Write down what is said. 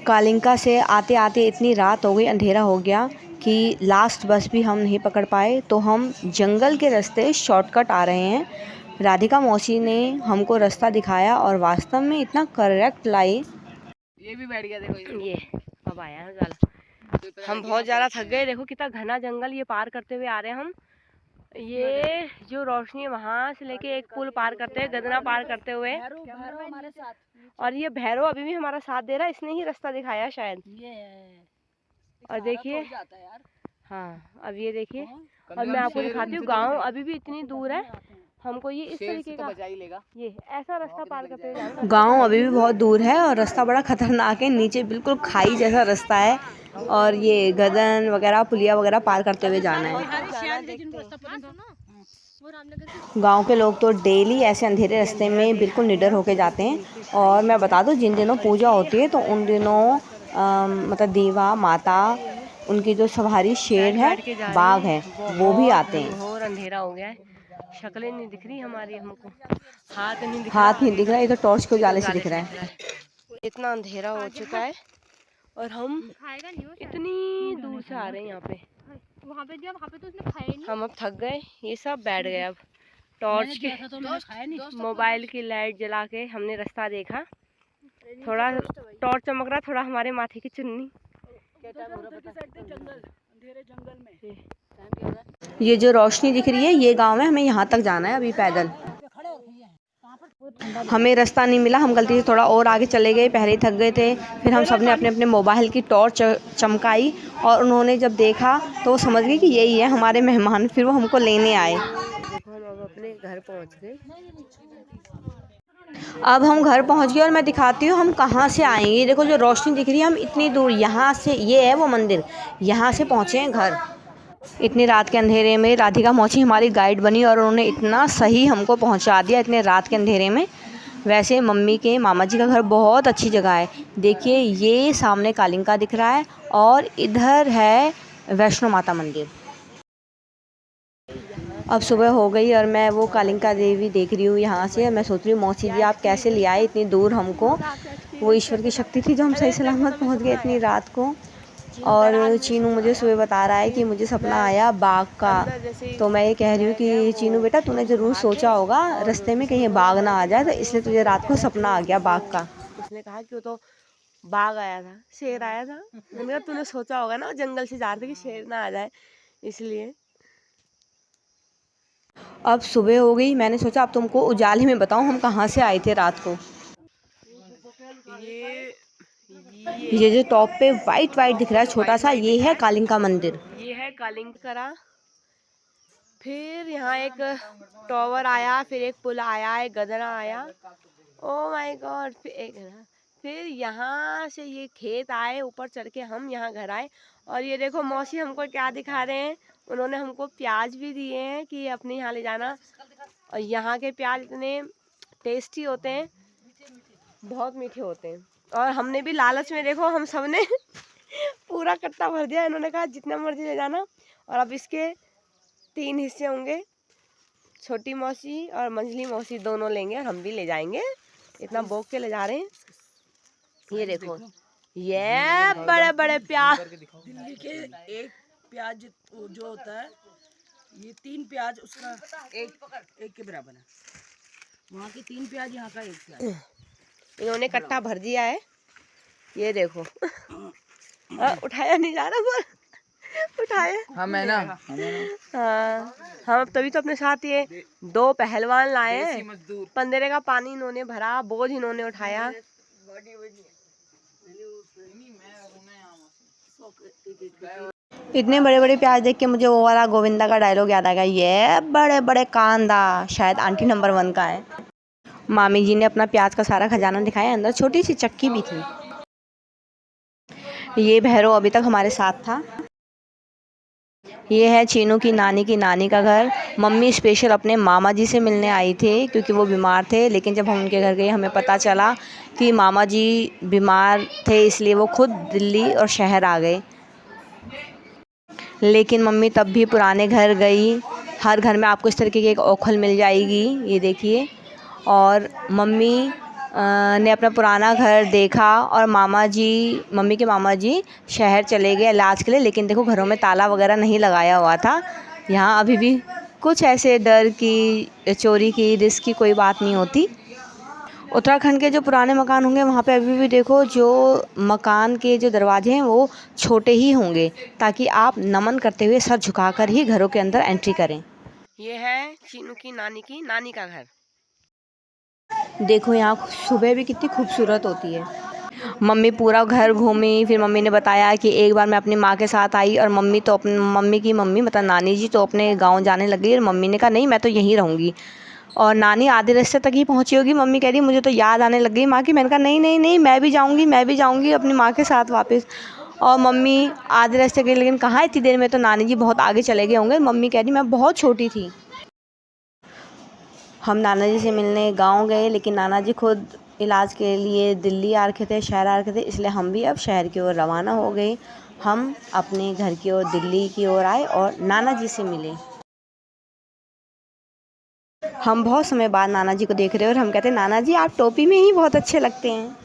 कालिंका से आते आते इतनी रात हो गई, अंधेरा हो गया कि लास्ट बस भी हम नहीं पकड़ पाए, तो हम जंगल के रास्ते शॉर्टकट आ रहे हैं। राधिका मौसी ने हमको रास्ता दिखाया और वास्तव में इतना करेक्ट लाई। ये भी बैठ गया, देखो ये अब आया है ज़्यादा। हम बहुत ज़्यादा थक गए, देखो कितना घना जंगल ये पार करते हुए आ रहे हैं हम। ये जो रोशनी है वहाँ से लेके एक पुल पार करते हैं, गदना पार करते हुए, हमारे साथ। और ये भैरव अभी भी हमारा साथ दे रहा है, इसने ही रास्ता दिखाया शायद। और देखिए, हाँ अब ये देखिए, और मैं आपको दिखाती हूँ गांव अभी भी इतनी दूर है, हमको ये इस तरीके का ये ऐसा रास्ता पार करते हुए जाना। गांव अभी भी बहुत दूर है और रास्ता बड़ा खतरनाक है, नीचे बिल्कुल खाई जैसा रास्ता है और ये गदन वगैरह पुलिया वगैरह पार करते हुए जाना है। गांव के लोग तो डेली ऐसे अंधेरे रास्ते में बिल्कुल निडर होके जाते हैं। और मैं बता दूं, जिन दिनों पूजा होती है तो उन दिनों मतलब देवा माता, उनकी जो सवारी शेर है, बाघ है, वो भी आते हैं। और अंधेरा हो गया है, शक्लें नहीं दिख रही हमारी, हमको हाथ नहीं दिख रहा, ये तो टॉर्च के उजाले से दिख रहा है। इतना अंधेरा हो चुका है और हम इतनी दूर से आ रहे हैं यहाँ पे। वहाँ पे तो उसने खाया नहीं। हम अब थक गए, ये सब बैठ गए। अब टॉर्च के मोबाइल की लाइट जला के हमने रास्ता देखा, थोड़ा टॉर्च चमक रहा, थोड़ा हमारे माथे की चुन्नी। ये जो रोशनी दिख रही है ये गांव है, हमें यहाँ तक जाना है अभी पैदल। हमें रास्ता नहीं मिला, हम गलती से थोड़ा और आगे चले गए, पहले ही थक गए थे। फिर हम सबने अपने अपने मोबाइल की टॉर्च चमकाई और उन्होंने जब देखा तो वो समझ गए कि यही है हमारे मेहमान, फिर वो हमको लेने आए। देखो हम अब अपने घर पहुँच गए। अब हम घर पहुंच गए और मैं दिखाती हूँ हम कहाँ से आएंगे। देखो जो रोशनी दिख रही है, हम इतनी दूर यहाँ से, ये है वो मंदिर, यहाँ से पहुँचे हैं घर। इतनी रात के अंधेरे में राधिका मौसी हमारी गाइड बनी और उन्होंने इतना सही हमको पहुँचा दिया इतने रात के अंधेरे में। वैसे मम्मी के मामा जी का घर बहुत अच्छी जगह है। देखिए ये सामने कालिंका दिख रहा है और इधर है वैष्णो माता मंदिर। अब सुबह हो गई और मैं वो कालिंका देवी देख रही हूँ यहाँ से। मैं सोच रही हूँ मौसी जी आप कैसे ले आए इतनी दूर हमको। वो ईश्वर की शक्ति थी जो हम सही सलामत पहुँच गए इतनी रात को। और चीनू मुझे सुबह बता रहा है कि मुझे सपना आया बाघ का। तो मैं ये कह रही हूँ कि चीनू बेटा तूने ज़रूर सोचा होगा रास्ते में कहीं बाघ ना आ जाए, तो इसलिए तुझे रात को सपना आ गया बाघ का। उसने कहा कि वो तो बाघ आया था, शेर आया था। मैंने कहा तूने सोचा होगा ना जंगल से जा रहे थे कि शेर ना आ जाए, इसलिए। अब सुबह हो गई, मैंने सोचा अब तुमको उजाले में बताऊं हम कहाँ से आए थे रात को। ये जो टॉप पे वाइट वाइट दिख रहा है छोटा सा, ये है कालिंका मंदिर। ये है कालिंका। फिर यहाँ एक टावर आया, फिर एक पुल आया, एक गदरा आया, ओ माय गॉड, फिर यहाँ से ये खेत आए, ऊपर चढ़ के हम यहाँ घर आए। और ये देखो मौसी हमको क्या दिखा रहे हैं, उन्होंने हमको प्याज भी दिए हैं कि अपने यहाँ ले जाना। और यहाँ के प्याज इतने टेस्टी होते हैं, बहुत मीठे होते हैं। और हमने भी लालच में देखो हम सब ने पूरा कट्टा भर दिया, इन्होंने कहा जितना मर्जी ले जाना। और अब इसके 3 हिस्से होंगे, छोटी मौसी और मंझली मौसी दोनों लेंगे और हम भी ले जाएंगे, इतना बोक के ले जा रहे हैं। ये देखो ये बड़े बड़े प्याज, दिल्ली के एक प्याज जो होता है, ये 3 प्याज उसका एक के बराबर है। वहाँ के 3 प्याज, यहाँ का 1 प्याज। इन्होंने कट्टा भर दिया है, ये देखो। उठाया नहीं जा रहा पर उठाया। हाँ मैं ना, हाँ हम तभी तो अपने साथ ये 2 पहलवान लाए हैं। 15 का पानी इन्होंने भरा, बोझ इन्होंने उठाया। इतने बड़े बड़े प्याज देख के मुझे वो वाला गोविंदा का डायलॉग याद आ गया, ये बड़े बड़े कांदा, शायद आंटी नंबर 1 का है। मामी जी ने अपना प्याज का सारा खजाना दिखाया, अंदर छोटी सी चक्की भी थी। ये भैरव अभी तक हमारे साथ था। ये है चीनू की नानी का घर। मम्मी स्पेशल अपने मामा जी से मिलने आई थी क्योंकि वो बीमार थे, लेकिन जब हम उनके घर गए हमें पता चला कि मामा जी बीमार थे, इसलिए वो खुद दिल्ली और शहर आ गए। लेकिन मम्मी तब भी पुराने घर गई। हर घर में आपको इस तरीके की एक ओखल मिल जाएगी, ये देखिए। और मम्मी ने अपना पुराना घर देखा और मम्मी के मामा जी शहर चले गए इलाज के लिए, लेकिन देखो घरों में ताला वगैरह नहीं लगाया हुआ था। यहाँ अभी भी कुछ ऐसे डर की, चोरी की, रिस्क की कोई बात नहीं होती। उत्तराखंड के जो पुराने मकान होंगे वहाँ पे अभी भी देखो जो मकान के जो दरवाजे हैं वो छोटे ही होंगे, ताकि आप नमन करते हुए सर झुकाकर ही घरों के अंदर एंट्री करें। ये है चीनू की नानी का घर। देखो यहाँ सुबह भी कितनी खूबसूरत होती है। मम्मी पूरा घर घूमी, फिर मम्मी ने बताया कि एक बार मैं अपनी माँ के साथ आई और मम्मी की मम्मी मतलब नानी जी तो अपने गांव जाने लग गई और मम्मी ने कहा नहीं मैं तो यहीं रहूँगी। और नानी आधे रास्ते तक ही पहुँची होगी, मम्मी कह रही मुझे तो याद आने लग गई माँ की। मैंने कहा नहीं नहीं नहीं, मैं भी जाऊँगी अपनी माँ के साथ वापस। और मम्मी आधे रास्ते गई, लेकिन कहाँ इतनी देर में तो नानी जी बहुत आगे चले गए होंगे। मम्मी कह रही मैं बहुत छोटी थी। हम नाना जी से मिलने गांव गए, लेकिन नाना जी खुद इलाज के लिए दिल्ली आ रखे थे, शहर आ रखे थे, इसलिए हम भी अब शहर की ओर रवाना हो गए। हम अपने घर की ओर दिल्ली की ओर आए और नाना जी से मिले। हम बहुत समय बाद नाना जी को देख रहे हैं और हम कहते हैं नाना जी आप टोपी में ही बहुत अच्छे लगते हैं।